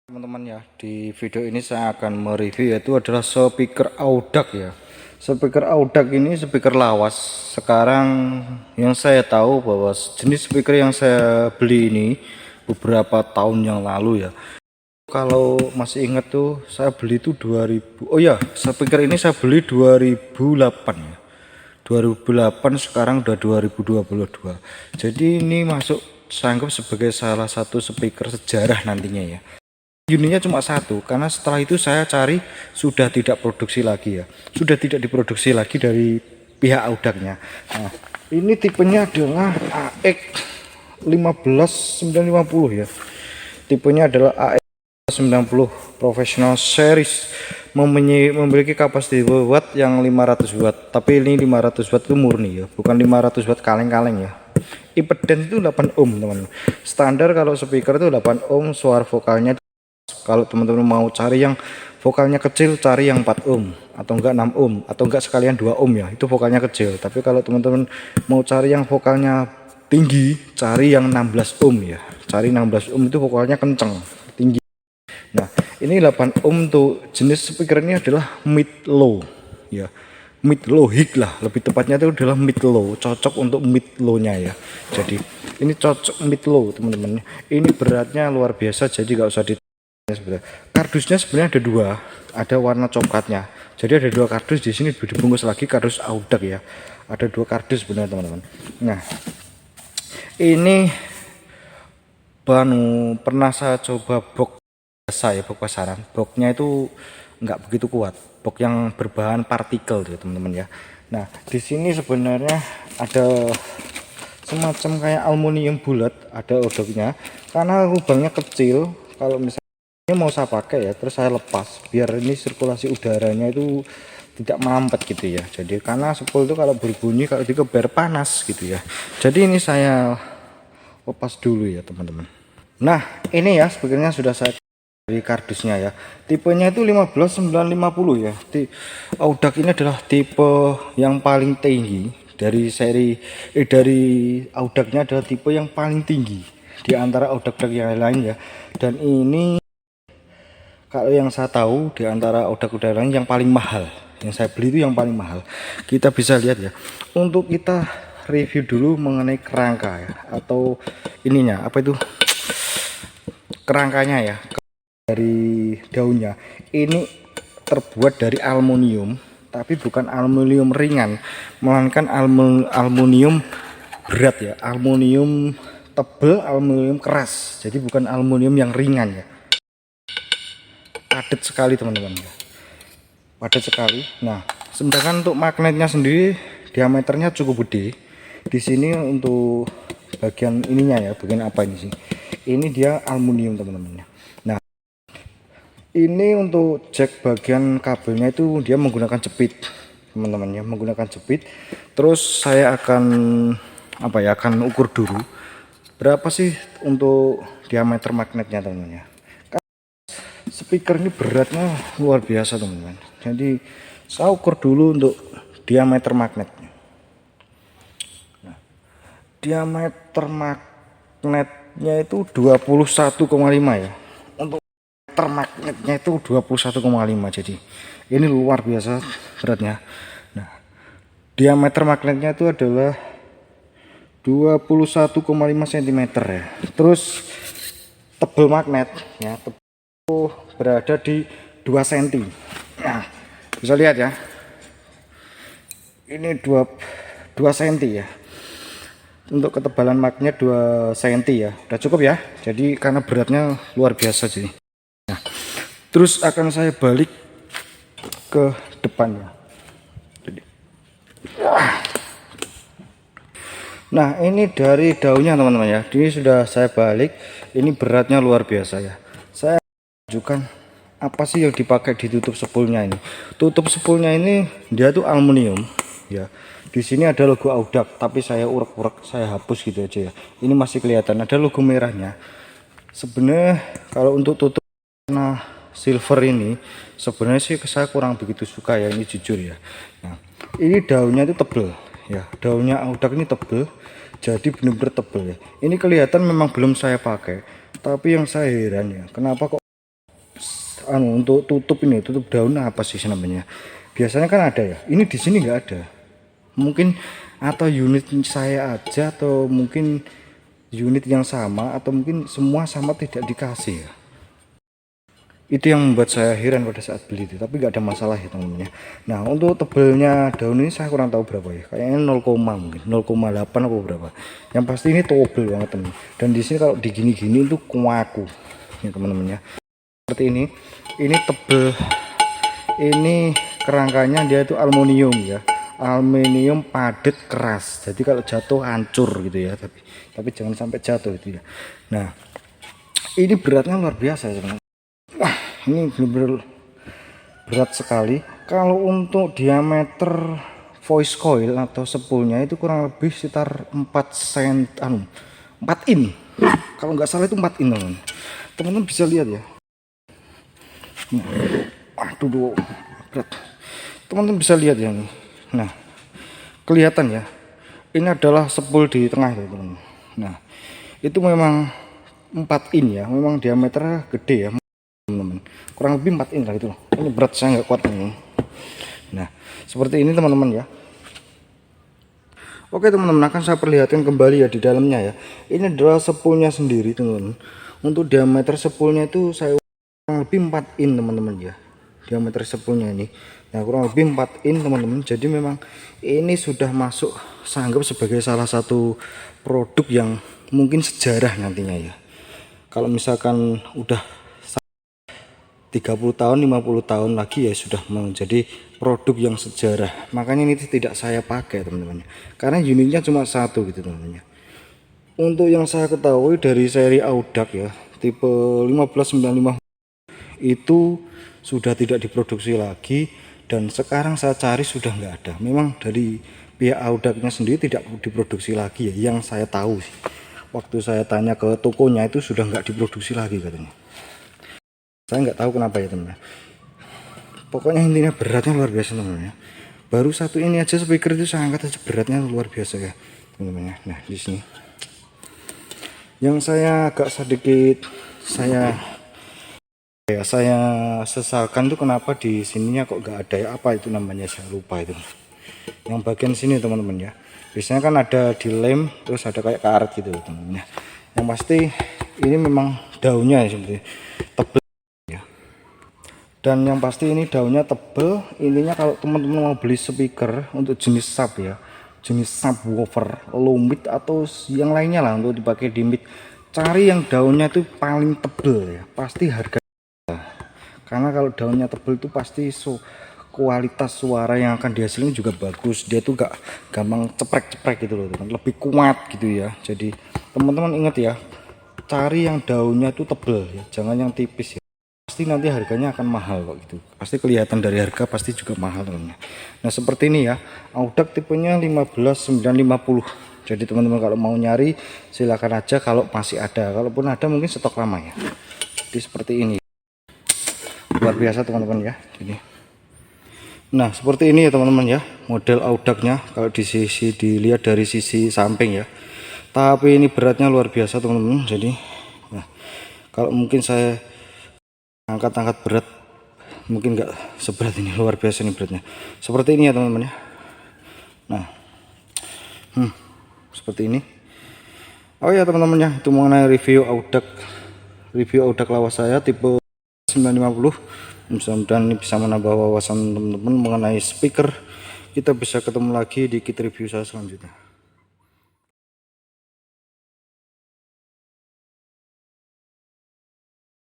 Teman-teman ya, di video ini saya akan mereview yaitu adalah speaker Audac ya. Speaker Audac ini speaker lawas. Sekarang yang saya tahu bahwa jenis speaker yang saya beli ini beberapa tahun yang lalu ya. Kalau masih ingat tuh saya beli itu 2000. Oh ya, speaker ini saya beli 2008 ya. 2008 sekarang udah 2022. Jadi ini masuk sanggup sebagai salah satu speaker sejarah nantinya ya. Unitnya cuma satu karena setelah itu saya cari sudah tidak produksi lagi ya, sudah tidak diproduksi lagi dari pihak Audacnya. Nah, ini tipenya adalah AX 15950 ya, tipenya adalah AX 90 Professional Series, memiliki kapasitas watt yang 500 watt, tapi ini 500 watt itu murni ya, bukan 500 watt kaleng-kaleng ya. Impedance itu 8 ohm teman, standar kalau speaker itu 8 ohm. Suara vokalnya kalau teman-teman mau cari yang vokalnya kecil, cari yang 4 ohm atau enggak 6 ohm atau enggak sekalian 2 ohm ya, itu vokalnya kecil. Tapi kalau teman-teman mau cari yang vokalnya tinggi, cari yang 16 ohm ya, cari 16 ohm itu vokalnya kenceng tinggi. Nah, ini 8 ohm tuh. Jenis speaker ini adalah mid low ya, mid low high lah, lebih tepatnya itu adalah mid low, cocok untuk mid low nya ya. Jadi ini cocok mid low teman-teman. Ini beratnya luar biasa, jadi nggak usah di kardusnya sebenarnya ada dua, ada warna coklatnya. Jadi ada dua kardus di sini, dibungkus lagi kardus Audac ya. Ada dua kardus sebenarnya teman-teman. Nah, ini pernah saya coba box biasa ya, box pasaran. Boxnya itu nggak begitu kuat, box yang berbahan partikel ya teman-teman ya. Nah, di sini sebenarnya ada semacam kayak aluminium bulat, ada Audacnya. Karena lubangnya kecil, kalau misalnya ini mau saya pakai ya, terus saya lepas biar ini sirkulasi udaranya itu tidak mampet gitu ya. Jadi karena spool itu kalau berbunyi, kalau dikeber panas gitu ya. Jadi ini saya lepas dulu ya teman-teman. Nah, ini ya speakernya sudah saya dari kardusnya ya. Tipenya itu 15950 ya. Audac ini adalah tipe yang paling tinggi dari seri dari Audacnya, adalah tipe yang paling tinggi di antara Audac yang lain ya. Dan ini kalau yang saya tahu di antara Audac lain yang paling mahal, yang saya beli itu yang paling mahal. Kita bisa lihat ya. Untuk kita review dulu mengenai kerangka ya, atau ininya apa itu, kerangkanya ya, dari daunnya. Ini terbuat dari aluminium, tapi bukan aluminium ringan, melainkan aluminium berat ya, aluminium tebal, aluminium keras. Jadi bukan aluminium yang ringan ya. Padat sekali teman-teman ya, padat sekali. Nah, sedangkan untuk magnetnya sendiri diameternya cukup gede. Di sini untuk bagian ininya ya, bagian apa ini sih, ini dia aluminium teman-teman. Nah, ini untuk jack bagian kabelnya itu dia menggunakan jepit teman-teman ya, menggunakan jepit. Terus saya akan apa ya, akan ukur dulu berapa sih untuk diameter magnetnya teman-teman ya. Speaker ini beratnya luar biasa teman-teman, jadi saya ukur dulu untuk diameter magnetnya. Nah, diameter magnetnya itu 21,5 ya. Untuk diameter magnetnya itu 21,5, jadi ini luar biasa beratnya. Nah, diameter magnetnya itu adalah 21,5 cm ya. Terus tebal magnet ya, berada di 2 cm. Nah, bisa lihat ya, ini 2 cm ya. Untuk ketebalan magnet 2 cm ya, udah cukup ya. Jadi karena beratnya luar biasa jadi. Nah, terus akan saya balik ke depannya. Nah, ini dari daunnya teman-teman ya, ini sudah saya balik. Ini beratnya luar biasa ya. Saya tunjukkan apa sih yang dipakai di tutup spoolnya ini. Tutup spoolnya ini dia tuh aluminium ya. Di sini ada logo Audac, tapi saya urek-urek, saya hapus gitu aja ya. Ini masih kelihatan ada logo merahnya. Sebenarnya kalau untuk tutup warna silver ini sebenarnya sih saya kurang begitu suka ya, ini jujur ya. Nah, ini daunnya itu tebel ya, daunnya Audac ini tebel, jadi benar-benar tebel ya. Ini kelihatan memang belum saya pakai, tapi yang saya heran ya, kenapa kok untuk tutup ini, tutup daun apa sih namanya? Biasanya kan ada ya. Ini di sini nggak ada. Mungkin atau unit saya aja, atau mungkin unit yang sama, atau mungkin semua sama tidak dikasih ya. Itu yang membuat saya heran pada saat beli itu, tapi nggak ada masalah ya teman-teman ya. Nah, untuk tebelnya daun ini saya kurang tahu berapa ya, kayaknya 0, mungkin 0,8 atau berapa. Yang pasti ini tebel banget teman. Dan di sini kalau digini-gini itu kuaku ya teman-teman ya. Seperti ini tebel, ini kerangkanya dia itu aluminium ya, aluminium padat keras, jadi kalau jatuh hancur gitu ya, tapi jangan sampai jatuh gitu ya. Nah, ini beratnya luar biasa ya teman. Wah, ini benar-benar berat sekali. Kalau untuk diameter voice coil atau sepulnya itu kurang lebih sekitar 4 in. Kalau nggak salah itu 4 in teman-teman bisa lihat ya. Nah, aduh, berat. Teman-teman bisa lihat ya nih. Nah, kelihatan ya. Ini adalah sepul di tengah itu teman-teman. Nah, itu memang 4 in ya. Memang diameternya gede ya. Teman-teman, kurang lebih 4 in lah itu. Ini berat, saya nggak kuat ini. Nah, seperti ini teman-teman ya. Oke teman-teman, akan saya perlihatkan kembali ya di dalamnya ya. Ini adalah sepulnya sendiri teman-teman. Untuk diameter sepulnya itu saya kurang lebih 4 in teman-teman ya. Diameter sepulnya ini. Nah, kurang lebih 4 in teman-teman. Jadi memang ini sudah masuk, saya anggap sebagai salah satu produk yang mungkin sejarah nantinya ya. Kalau misalkan udah 30 tahun 50 tahun lagi ya sudah menjadi produk yang sejarah. Makanya ini tidak saya pakai teman-teman, karena unitnya cuma satu gitu teman-teman. Untuk yang saya ketahui dari seri Audax ya, tipe 1595 itu sudah tidak diproduksi lagi, dan sekarang saya cari sudah nggak ada. Memang dari pihak Audaxnya sendiri tidak diproduksi lagi ya, yang saya tahu sih. Waktu saya tanya ke tokonya itu sudah nggak diproduksi lagi katanya. Saya nggak tahu kenapa ya teman. Pokoknya intinya beratnya luar biasa teman ya. Baru satu ini aja speaker itu saya angkat aja beratnya luar biasa ya teman-teman ya. Nah, di sini yang saya agak sedikit saya sesalkan tuh kenapa di sininya kok nggak ada ya, apa itu namanya saya lupa itu. Yang bagian sini teman-teman ya. Biasanya kan ada di lem, terus ada kayak karet gitu teman-teman ya. Yang pasti ini memang daunnya ya seperti tebal. Dan yang pasti ini daunnya tebel. Intinya kalau teman-teman mau beli speaker untuk jenis sub ya, jenis subwoofer, low mid atau yang lainnya lah untuk dipakai di mid, cari yang daunnya itu paling tebel ya, pasti harga. Karena kalau daunnya tebel itu pasti kualitas suara yang akan dihasilkan juga bagus. Dia tuh gak gampang ceprek-ceprek gitu loh teman, lebih kuat gitu ya. Jadi teman-teman ingat ya, cari yang daunnya itu tebel ya, jangan yang tipis ya. Pasti nanti harganya akan mahal kok gitu. Pasti kelihatan dari harga, pasti juga mahal teman-teman. Nah, seperti ini ya. Audax tipenya 15950. Jadi teman-teman kalau mau nyari silakan aja kalau masih ada. Kalaupun ada mungkin stok lama ya. Jadi seperti ini. Luar biasa teman-teman ya. Ini. Nah, seperti ini ya teman-teman ya. Model Audaxnya kalau di sisi dilihat dari sisi samping ya. Tapi ini beratnya luar biasa teman-teman. Jadi nah, kalau mungkin saya angkat-angkat berat mungkin nggak seberat ini, luar biasa ini beratnya. Seperti ini ya teman-teman ya. Nah, seperti ini. Oh ya teman-teman ya, itu mengenai review Audax lawas saya tipe 950. Mudah-mudahan ini bisa menambah wawasan teman-teman mengenai speaker. Kita bisa ketemu lagi di kit review saya selanjutnya.